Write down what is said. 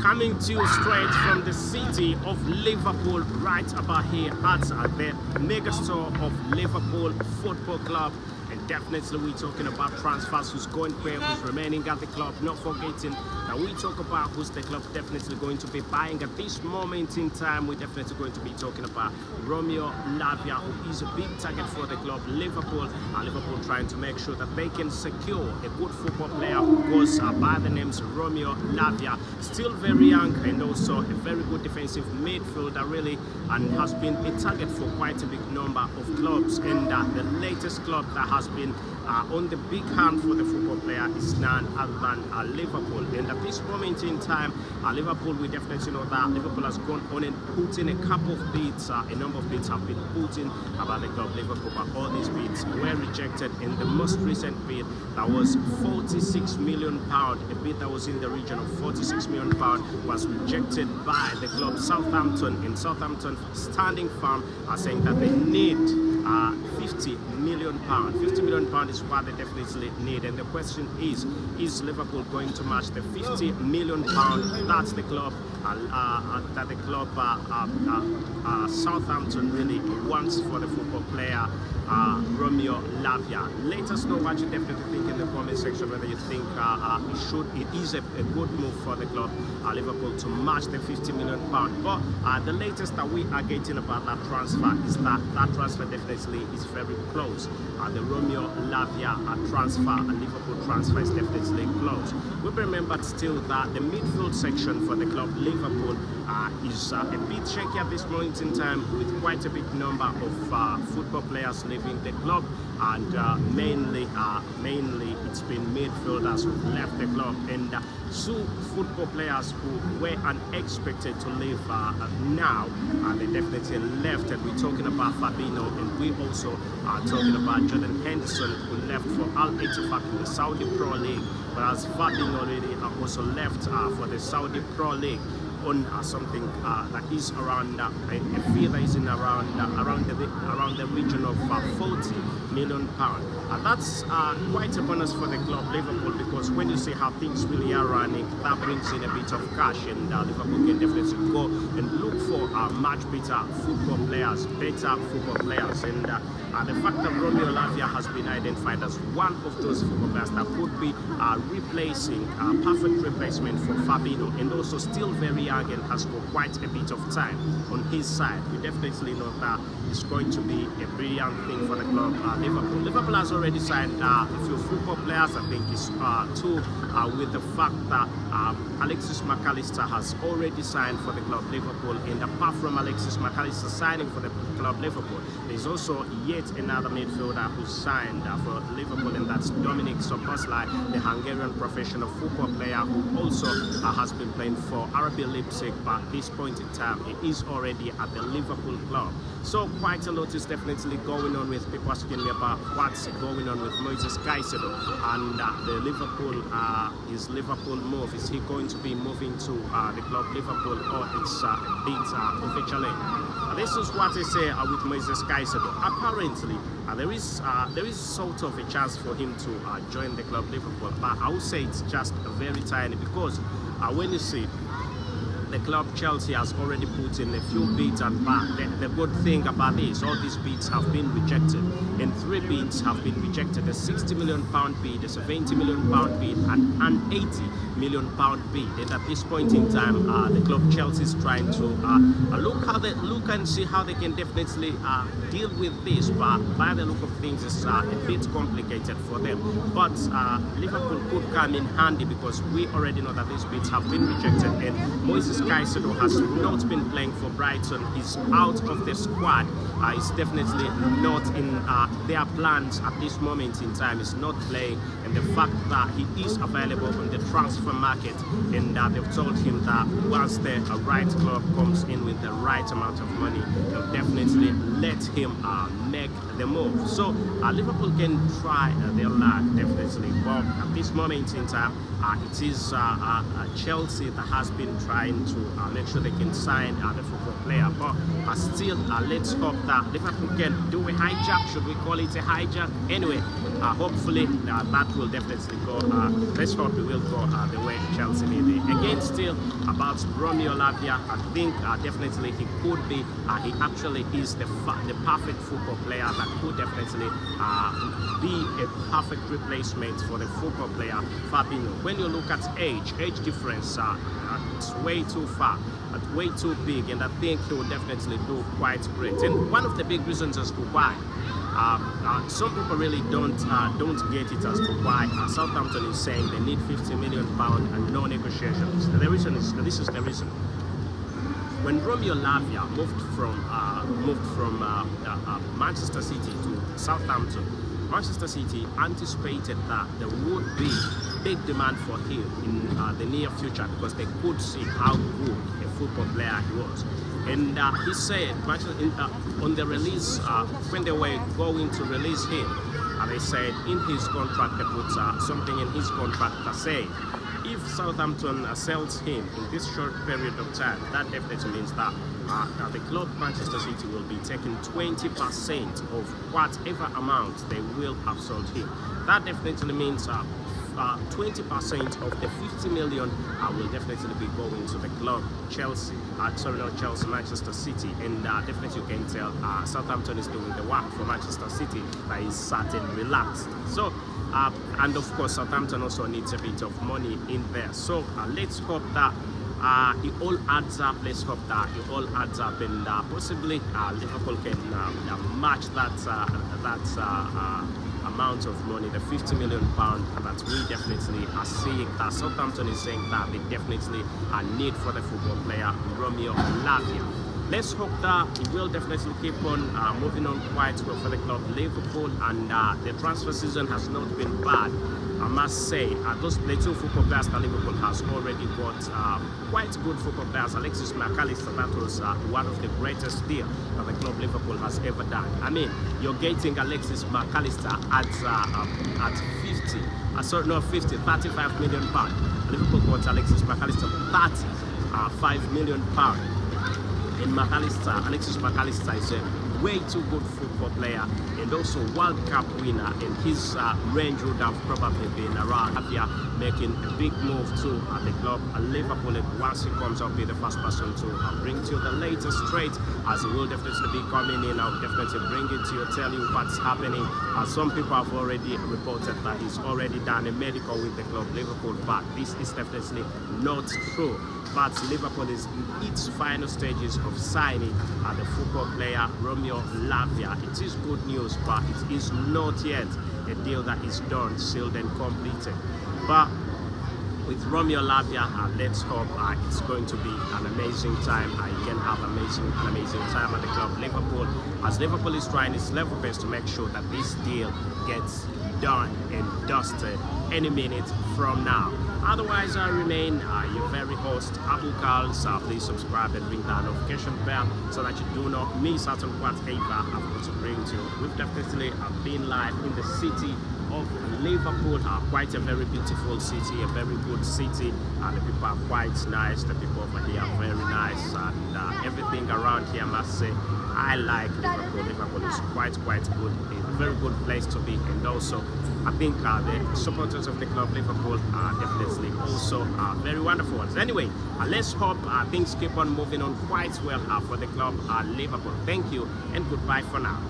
Coming to you straight from the city of Liverpool, right about here at the megastore of Liverpool Football Club. And definitely we're talking about transfers, who's going where, who's remaining at the club. Not forgetting that we talk about who's the club definitely going to be buying at this moment in time. We're definitely going to be talking about Romeo Lavia, who is a big target for the club. Liverpool trying to make sure that they can secure a good football player who goes by the names Romeo Lavia. Still very young and also a very good defensive midfielder, really, and has been a target for quite a big number of clubs. And the latest club that has been on the big hand for the football player is none other than Liverpool. And at this moment in time, Liverpool, we definitely know that Liverpool has gone on and put in a couple of bids. A number of bids have been put in about the club Liverpool, but all these bids were rejected. In the most recent bid, that was £46 million. A bid that was in the region of £46 million was rejected by the club Southampton. And Southampton standing firm are saying that they need £50 million. £50 million is what they definitely need. And the question is Liverpool going to match the £50 million that's the club Southampton really wants for the football player Romeo Lavia? Let us know what you definitely think in the comment section, whether you think it is a good move for the club Liverpool to match the £50 million. But the latest that we are getting about that transfer is that transfer definitely is very close. The Romeo Lavia transfer, Liverpool transfer, is definitely close. We remember still that the midfield section for the club Liverpool is a bit shaky at this moment in time, with quite a big number of football players leaving the club, and mainly it's been midfielders who left the club, and two football players who were unexpected to leave now they definitely left. And we're talking about Fabinho, and we also are talking about Jordan Henderson, who left for Al Ettifaq in the Saudi Pro League, whereas Fabinho already also left for the Saudi Pro League on something that is around a fee that is in around the region of £40 million. That's quite a bonus for the club Liverpool, because when you see how things really are running, that brings in a bit of cash, and Liverpool can definitely go and look for much better football players. And the fact that Romeo Lavia has been identified as one of those football players that could be replacing, perfect replacement for Fabinho, and also still very young and has got quite a bit of time on his side, we definitely know that it's going to be a brilliant thing for the club Liverpool. Liverpool has already signed a few football players. I think it's two, with the fact that Alexis McAllister has already signed for the club Liverpool. And apart from Alexis McAllister signing for the club Liverpool, there's also yet another midfielder who signed for Liverpool, and that's Dominik Szoboszlai, the Hungarian professional football player who also has been playing for RB Leipzig, but at this point in time he is already at the Liverpool club. So quite a lot is definitely going on with people asking me about what's going on with Moises Caicedo and the Liverpool, his Liverpool move. Is he going to be moving to the club Liverpool, or it's a bit of a challenge? This is what I say with Moises Caicedo. Apparently, there is sort of a chance for him to join the club Liverpool, but I would say it's just very tiny, because when you see the club Chelsea has already put in a few bids, and the good thing about this, all these bids have been rejected, and 3 bids have been rejected: a £60 million bid, a £70 million bid, and an £80 million bid. And at this point in time, the club Chelsea is trying to look and see how they can definitely deal with this, but by the look of things, it's a bit complicated for them. But Liverpool could come in handy, because we already know that these bids have been rejected, and Moises Caicedo has not been playing for Brighton. He's out of the squad. He's definitely not in their plans at this moment in time. He's not playing, and the fact that he is available on the transfer market, and they've told him that once the right club comes in with the right amount of money, they'll definitely let him make the move. So Liverpool can try their luck, definitely, but at this moment in time, it is Chelsea that has been trying to make sure they can sign the football player. But still, let's hope that Liverpool can do a hijack, should we call call it a hijack. Anyway, hopefully that will definitely go. Let's hope it will go the way Chelsea need it. Again, still about Romeo Lavia, I think definitely he could be. He actually is the perfect football player that could definitely be a perfect replacement for the football player Fabinho. When you look at age difference, it's way too far, way too big, and I think he will definitely do quite great. And one of the big reasons as to why some people really don't get it as to why Southampton is saying they need £50 million and no negotiations. The reason is this is the reason. When Romeo Lavia moved from Manchester City to Southampton, Manchester City anticipated that there would be big demand for him in the near future because they could see how good a football player he was. And he said, on the release, when they were going to release him, they said in his contract, they put something in his contract that said, if Southampton sells him in this short period of time, that definitely means that the club Manchester City will be taking 20% of whatever amount they will have sold him. That definitely means 20% of the 50 million will definitely be going to the club Chelsea. Sorry, not Chelsea, Manchester City. And definitely you can tell Southampton is doing the work for Manchester City that is certainly relaxed. So, and of course, Southampton also needs a bit of money in there. So let's hope that it all adds up. Let's hope that it all adds up, and possibly Liverpool can match that amount of money, the £50 million that we definitely are seeing. That Southampton is saying that they definitely need for the football player Romeo Lavia. Let's hope that it will definitely keep on moving on quite well for the club Liverpool, and the transfer season has not been bad. I must say, those two football players that Liverpool has already got quite good football players. Alexis McAllister, that was one of the greatest deals that the club Liverpool has ever done. I mean, you're getting Alexis McAllister at 35 million pounds. Liverpool got Alexis McAllister for £35 million. In Alexis McAllister is a way too good football player and also World Cup winner, and his range would have probably been around. Lavia making a big move to the club Liverpool, and once he comes, I'll be the first person to bring to you the latest trade, as he will definitely be coming in. I'll definitely bring it to you, tell you what's happening. Some people have already reported that he's already done a medical with the club Liverpool, but this is definitely not true. But Liverpool is in its final stages of signing the football player Romeo Lavia. It is good news, but it is not yet a deal that is done, sealed and completed. But with Romeo Lavia, let's hope it's going to be an amazing time. You can have an amazing time at the club Liverpool, as Liverpool is trying its level best to make sure that this deal gets done and dusted any minute from now. Otherwise, I remain your very host, Abdul Carls. Please subscribe and ring that notification bell so that you do not miss out on whatever I'm going to bring to you. We've definitely been live in the city of Liverpool, quite a very beautiful city, a very good city. The people are quite nice, the people over here are very nice, and everything around here, I must say, I like Liverpool. Liverpool is quite good, a very good place to be, and also I think the supporters of the club Liverpool are definitely also very wonderful ones. Anyway, let's hope things keep on moving on quite well for the club Liverpool. Thank you and goodbye for now.